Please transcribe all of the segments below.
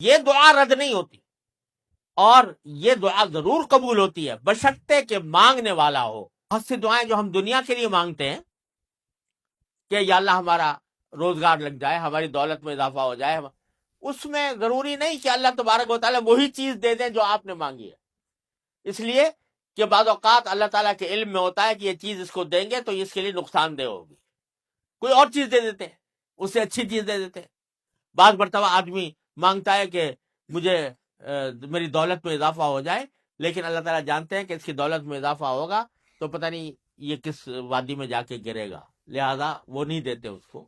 یہ دعا رد نہیں ہوتی، اور یہ دعا ضرور قبول ہوتی ہے بشرطے کہ مانگنے والا ہو۔ بہت سی دعائیں جو ہم دنیا کے لیے مانگتے ہیں کہ یا اللہ ہمارا روزگار لگ جائے، ہماری دولت میں اضافہ ہو جائے، اس میں ضروری نہیں کہ اللہ تبارک و تعالیٰ وہی چیز دے دیں جو آپ نے مانگی ہے، اس لیے کہ بعض اوقات اللہ تعالیٰ کے علم میں ہوتا ہے کہ یہ چیز اس کو دیں گے تو اس کے لیے نقصان دہ ہوگی، کوئی اور چیز دے دیتے ہیں، اس سے اچھی چیز دے دیتے ہیں۔ بعض مرتبہ آدمی مانگتا ہے کہ مجھے میری دولت میں اضافہ ہو جائے، لیکن اللہ تعالیٰ جانتے ہیں کہ اس کی دولت میں اضافہ ہوگا تو پتہ نہیں یہ کس وادی میں جا کے گرے گا، لہذا وہ نہیں دیتے اس کو،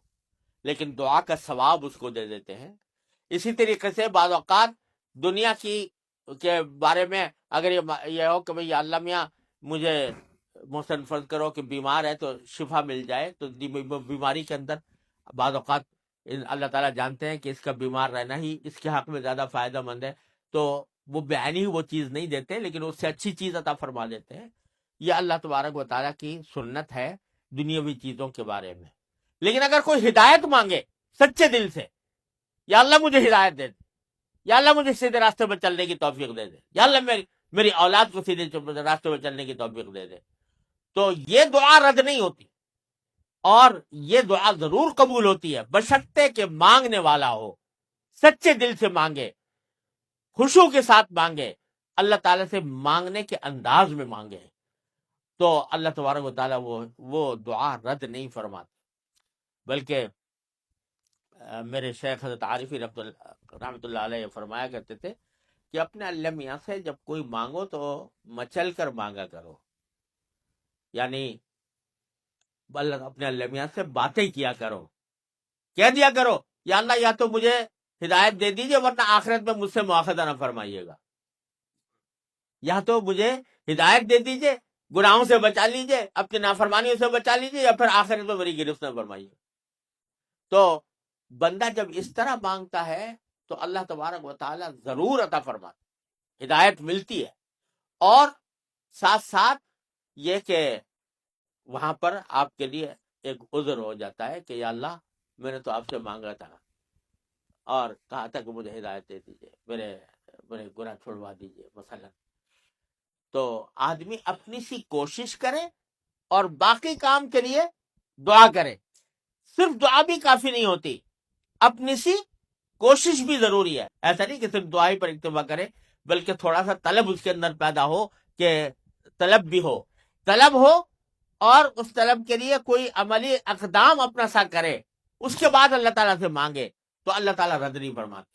لیکن دعا کا ثواب اس کو دے دیتے ہیں۔ اسی طریقے سے بعض اوقات دنیا کے بارے میں اگر یہ ہو کہ بھئی اللہ میاں مجھے محسن فرض کرو کہ بیمار ہے تو شفا مل جائے، تو بیماری کے اندر بعض اوقات اللہ تعالیٰ جانتے ہیں کہ اس کا بیمار رہنا ہی اس کے حق میں زیادہ فائدہ مند ہے، تو وہ بعینی وہ چیز نہیں دیتے لیکن اس سے اچھی چیز عطا فرما دیتے ہیں۔ یہ اللہ تبارک و تعالیٰ کی سنت ہے دنیاوی چیزوں کے بارے میں۔ لیکن اگر کوئی ہدایت مانگے سچے دل سے، یا اللہ مجھے ہدایت دے دے، یا اللہ مجھے سیدھے راستے پر چلنے کی توفیق دے دے، یا اللہ میری اولاد کو سیدھے راستے پر چلنے کی توفیق دے دے، تو یہ دعا رد نہیں ہوتی، اور یہ دعا ضرور قبول ہوتی ہے بشرطے کہ مانگنے والا ہو، سچے دل سے مانگے، خشوع کے ساتھ مانگے، اللہ تعالیٰ سے مانگنے کے انداز میں مانگے، تو اللہ تبارک و تعالیٰ وہ دعا رد نہیں فرماتے۔ بلکہ میرے شیخ حضرت عارفی رحمۃ اللہ علیہ فرمایا کرتے تھے کہ اپنے اللہ میاں سے جب کوئی مانگو تو مچل کر مانگا کرو، یعنی اپنے اللہ میاں سے باتیں کیا کرو، کہہ دیا کرو یا اللہ یا تو مجھے ہدایت دے دیجئے ورنہ آخرت میں مجھ سے مواخذہ نہ فرمائیے گا، یا تو مجھے ہدایت دے دیجئے، گناہوں سے بچا لیجئے، اپنی نافرمانیوں سے بچا لیجئے، یا پھر آخرت میں میری گرفت نہ فرمائیے۔ تو بندہ جب اس طرح مانگتا ہے تو اللہ تبارک و تعالیٰ ضرور عطا فرماتا، ہدایت ملتی ہے، اور ساتھ ساتھ یہ کہ وہاں پر آپ کے لیے ایک عذر ہو جاتا ہے کہ یا اللہ میں نے تو آپ سے مانگا تھا اور کہا تھا کہ مجھے ہدایت دے دیجیے، میرے گناہ چھوڑوا دیجیے مثلا۔ تو آدمی اپنی سی کوشش کرے اور باقی کام کے لیے دعا کرے، صرف دعا بھی کافی نہیں ہوتی، اپنی سی کوشش بھی ضروری ہے۔ ایسا نہیں کہ صرف دعا ہی پر اکتفا کرے، بلکہ تھوڑا سا طلب اس کے اندر پیدا ہو، کہ طلب بھی ہو، اور اس طلب کے لیے کوئی عملی اقدام اپنا سا کرے، اس کے بعد اللہ تعالیٰ سے مانگے تو اللہ تعالیٰ رد نہیں فرماتے۔